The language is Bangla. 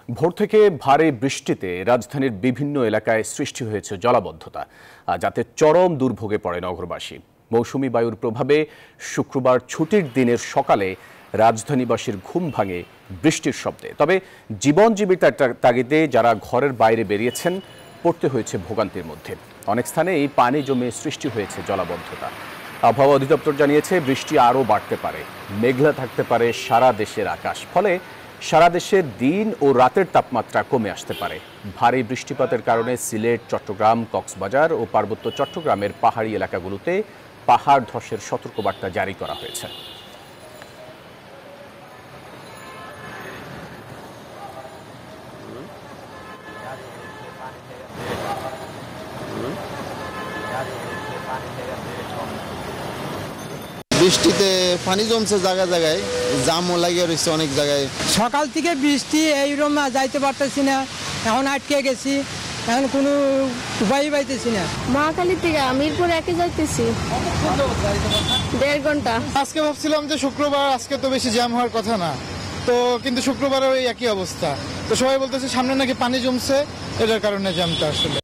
ভোর থেকে ভারী বৃষ্টিতে রাজধানীর বিভিন্ন এলাকায় সৃষ্টি হয়েছে জলাবদ্ধতা, যাতে চরম দুর্ভোগে পড়ে নগরবাসী। মৌসুমী বায়ুর প্রভাবে শুক্রবার ছুটির দিনের সকালে রাজধানীবাসীর ঘুম ভাঙে বৃষ্টির শব্দে। তবে জীবন জীবিকার তাগিদে যারা ঘরের বাইরে বেরিয়েছেন পড়তে হয়েছে ভোগান্তির মধ্যে। অনেক স্থানে এই পানি জমে সৃষ্টি হয়েছে জলাবদ্ধতা। আবহাওয়া অধিদপ্তর জানিয়েছে বৃষ্টি আরও বাড়তে পারে, মেঘলা থাকতে পারে সারা দেশের আকাশ। ফলে সারা দেশে দিন ও রাতের তাপমাত্রা কমে আসতে পারে। ভারী বৃষ্টিপাতের কারণে সিলেট, চট্টগ্রাম, কক্সবাজার ও পার্বত্য চট্টগ্রামের পাহাড়ি এলাকাগুলোতে পাহাড় ধসের সতর্কবার্তা জারি করা হয়েছে। বৃষ্টিতে পানি জমছে জায়গায় জায়গায়, জামও লাগিয়ে রয়েছে অনেক জায়গায়। সকাল থেকে বৃষ্টি এইরকম যাইতে পারতেছি না, এখন আটকে গেছি, এখন কোনো উপায় পাইতেছি না। মহাখালী থেকে মিরপুর একে যাইতেছি 1.5 ঘন্টা। আজকে ভাবছিলাম যে শুক্রবার, আজকে তো বেশি জ্যাম হওয়ার কথা না, তো কিন্তু শুক্রবারও ওই একই অবস্থা। তো সবাই বলতেছে সামনে নাকি পানি জমছে, এটার কারণে জ্যামটা আসলে।